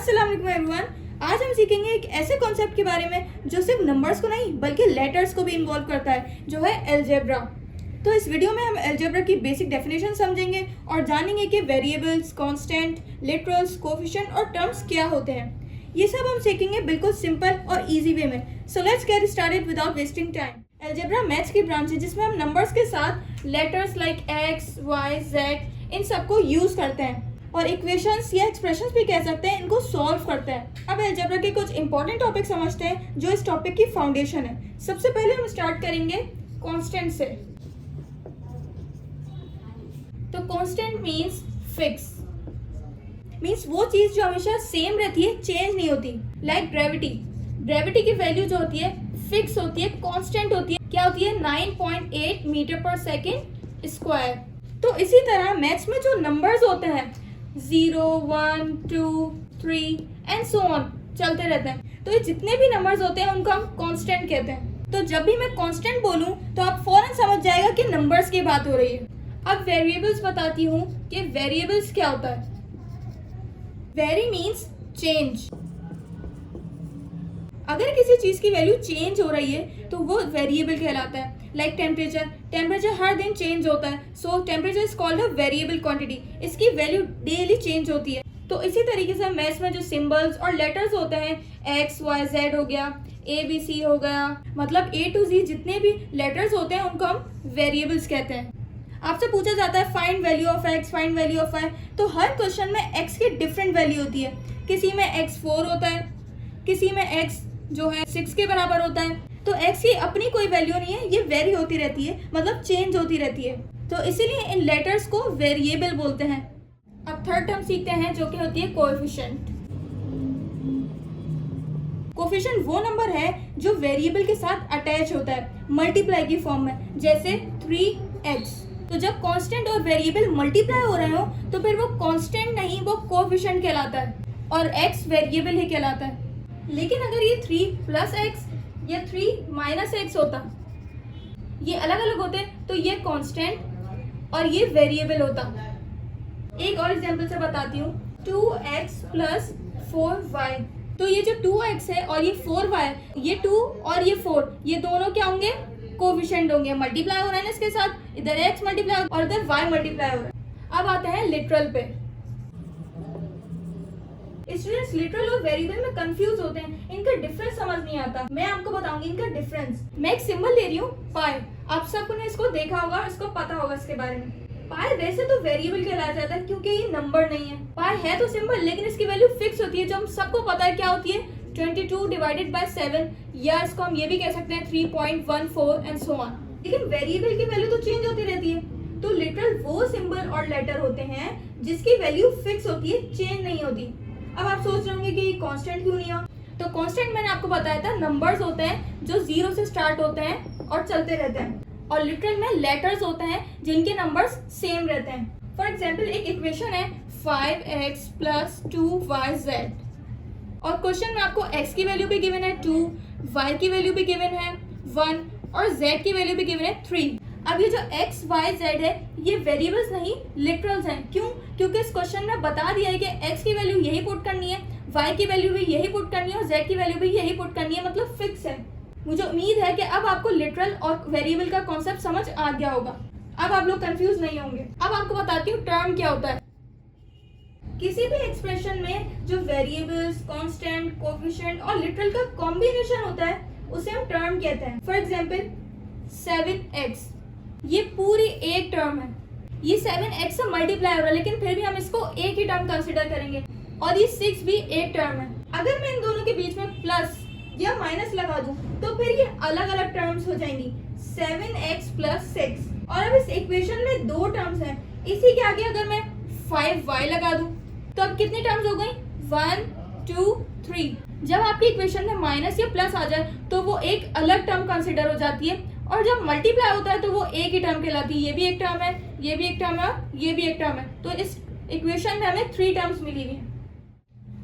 अस्सलाम वालेकुम एवरीवन। आज हम सीखेंगे एक ऐसे कॉन्सेप्ट के बारे में जो सिर्फ नंबर्स को नहीं बल्कि लेटर्स को भी इन्वॉल्व करता है, जो है अलजेब्रा। तो इस वीडियो में हम अलजेब्रा की बेसिक डेफिनेशन समझेंगे और जानेंगे कि वेरिएबल्स, कांस्टेंट, लिटरल्स, कोएफिशिएंट और टर्म्स क्या होते हैं। ये सब हम सीखेंगे बिल्कुल सिंपल और इजी वे में। So let's get started without wasting time. Algebra maths की ब्रांच है जिसमें हम नंबर्स के साथ letters like X, Y, Z इन सबको यूज करते हैं और इक्वेशंस या एक्सप्रेशंस भी कह सकते हैं, इनको सॉल्व करते हैं। अब अलजेब्रा के कुछ इंपॉर्टेंट टॉपिक समझते हैं जो इस टॉपिक की फाउंडेशन है। सबसे पहले हम स्टार्ट करेंगे कांस्टेंट से। तो कांस्टेंट मींस फिक्स, मींस वो चीज जो हमेशा सेम रहती है, चेंज नहीं होती। लाइक ग्रेविटी, ग्रेविटी की वैल्यू जो होती है फिक्स होती है, कांस्टेंट होती है। क्या होती है? 9.8 मीटर पर सेकेंड स्क्वायर। तो इसी तरह मैथ्स में जो नंबर्स होते हैं 0, 1, 2, 3 एंड सो ऑन चलते रहते हैं। तो ये जितने भी नंबर्स होते हैं उनको हम कांस्टेंट कहते हैं। तो जब भी मैं कांस्टेंट बोलूं तो आप फौरन समझ जाएगा कि नंबर्स की बात हो रही है। अब वेरिएबल्स बताती हूँ कि वेरिएबल्स क्या होता है। Very means change. अगर किसी चीज की वैल्यू चेंज हो रही है तो वो वेरिएबल कहलाता है। लाइक टेम्परेचर, टेम्परेचर हर दिन चेंज होता है, सो temperature is called a variable quantity. इसकी वैल्यू डेली चेंज होती है। तो इसी तरीके से मैथ्स में जो सिंबल्स और लेटर्स होते हैं, एक्स, वाई, जेड हो गया, ए बी सी हो गया, मतलब ए टू जी जितने भी लेटर्स होते हैं उनको हम वेरिएबल्स कहते हैं। आपसे पूछा जाता है find value of X, find value of Y, तो हर क्वेश्चन में एक्स की डिफरेंट वैल्यू होती है। किसी में एक्स 4 होता है, किसी में एक्स जो है 6 के बराबर होता है। तो एक्स की अपनी कोई वैल्यू नहीं है, ये वेरी होती रहती है, मतलब चेंज होती रहती है। तो इसीलिए इन लेटर्स को वेरिएबल बोलते हैं। अब थर्ड टर्म सीखते हैं जो कि होती है कोएफिशिएंट। कोएफिशिएंट वो नंबर है जो वेरिएबल के साथ अटैच होता है मल्टीप्लाई की फॉर्म में, जैसे 3x। तो जब कांस्टेंट और वेरिएबल मल्टीप्लाई हो रहे हो तो फिर वो कांस्टेंट नहीं, वो कोएफिशिएंट कहलाता है और x वेरिएबल ही कहलाता है। लेकिन अगर ये 3 प्लस एक्स या 3 माइनस एक्स होता, ये अलग अलग होते, तो ये कांस्टेंट और ये वेरिएबल होता। एक और एग्जांपल से बताती हूँ, 2x प्लस 4y। तो ये जो 2x है और ये 4y, ये 2 और ये 4, ये दोनों क्या होंगे? कोएफिशिएंट होंगे। मल्टीप्लाई हो रहा है ना इसके साथ, इधर x मल्टीप्लाई और इधर y मल्टीप्लाई हो रहा है। अब आते हैं लिटरल पे। स्टूडेंट्स लिटरल और वेरिएबल में कंफ्यूज होते हैं, इनका डिफरेंस समझ नहीं आता। मैं आपको बताऊंगी इनका डिफरेंस। मैं एक सिंबल ले रही हूँ पाई, आप सबने इसको देखा होगा और इसको पता होगा इसके बारे में। पाई वैसे तो वेरिएबल कहलाया जाता है क्योंकि ये नंबर नहीं है। पाई है तो सिंबल, लेकिन इसकी वैल्यू फिक्स होती है जो हम सबको पता है क्या होती है, 22 डिवाइडेड बाय 7, या इसको हम ये भी कह सकते हैं 3.14 एंड सो ऑन। लेकिन वेरिएबल की वैल्यू तो चेंज होती रहती है। तो लिटरल वो सिंबल और लेटर होते हैं जिसकी वैल्यू फिक्स होती है, चेंज नहीं होती। अब आप सोच रहे होंगे कि कांस्टेंट क्यों नहीं हो? तो कांस्टेंट मैंने आपको बताया था नंबर्स होते हैं जो 0 से स्टार्ट होते हैं और चलते रहते हैं, और लिटरल में लेटर्स होते हैं जिनके नंबर्स सेम रहते हैं। फॉर एग्जांपल एक इक्वेशन है 5x प्लस 2yz, और क्वेश्चन में आपको x की वैल्यू भी गिवन है 2, y की वैल्यू भी गिवन है 1 और z की वैल्यू भी गिवन है 3। अब ये जो x, y, z है ये वेरिएबल्स नहीं, लिटरल्स हैं। क्यों? क्योंकि इस क्वेश्चन में बता दिया है कि x की वैल्यू यही पुट करनी है, y की वैल्यू भी यही पुट करनी है और z की वैल्यू भी यही पुट करनी है, मतलब फिक्स है। मुझे उम्मीद है कि अब आपको लिटरल और वेरिएबल का कॉन्सेप्ट समझ आ गया होगा। अब आप लोग कंफ्यूज नहीं होंगे। अब आपको बताती हूँ टर्म क्या होता है। किसी भी एक्सप्रेशन में जो वेरिएबल्स, कांस्टेंट, कोएफिशिएंट और लिटरल का कॉम्बिनेशन होता है उसे हम टर्म कहते हैं। फॉर एग्जाम्पल 7x, ये पूरी एक टर्म है। ये 7x से मल्टीप्लाई हो रहा है, लेकिन फिर भी हम इसको एक ही टर्म कंसिडर करेंगे, और ये 6 भी एक टर्म है। अगर मैं इन दोनों के बीच में प्लस या माइनस लगा दूं तो फिर ये अलग अलग टर्म्स हो जाएंगी, 7x प्लस 6। और अब इस इक्वेशन में दो टर्म्स हैं, इसी के आगे अगर मैं 5y लगा दूं तो अब कितनी टर्म्स हो गई? 1, 2, 3। जब आपकी इक्वेशन में माइनस या प्लस आ जाए तो वो एक अलग टर्म कंसिडर हो जाती है, और जब मल्टीप्लाई होता है तो वो एक ही टर्म कहलाती है। ये भी एक टर्म है, ये भी एक टर्म है, ये भी एक टर्म है। तो इस इक्वेशन में हमें 3 टर्म्स मिली हुई हैं।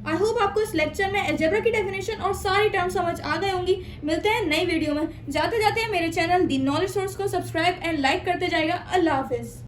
आई होप आपको इस लेक्चर में अलजेब्रा की डेफिनेशन और सारी टर्म समझ आ गए होंगी। मिलते हैं नई वीडियो में। जाते जाते मेरे चैनल दी नॉलेज सोर्स को सब्सक्राइब एंड लाइक करते जाएगा। अल्लाह हाफिज।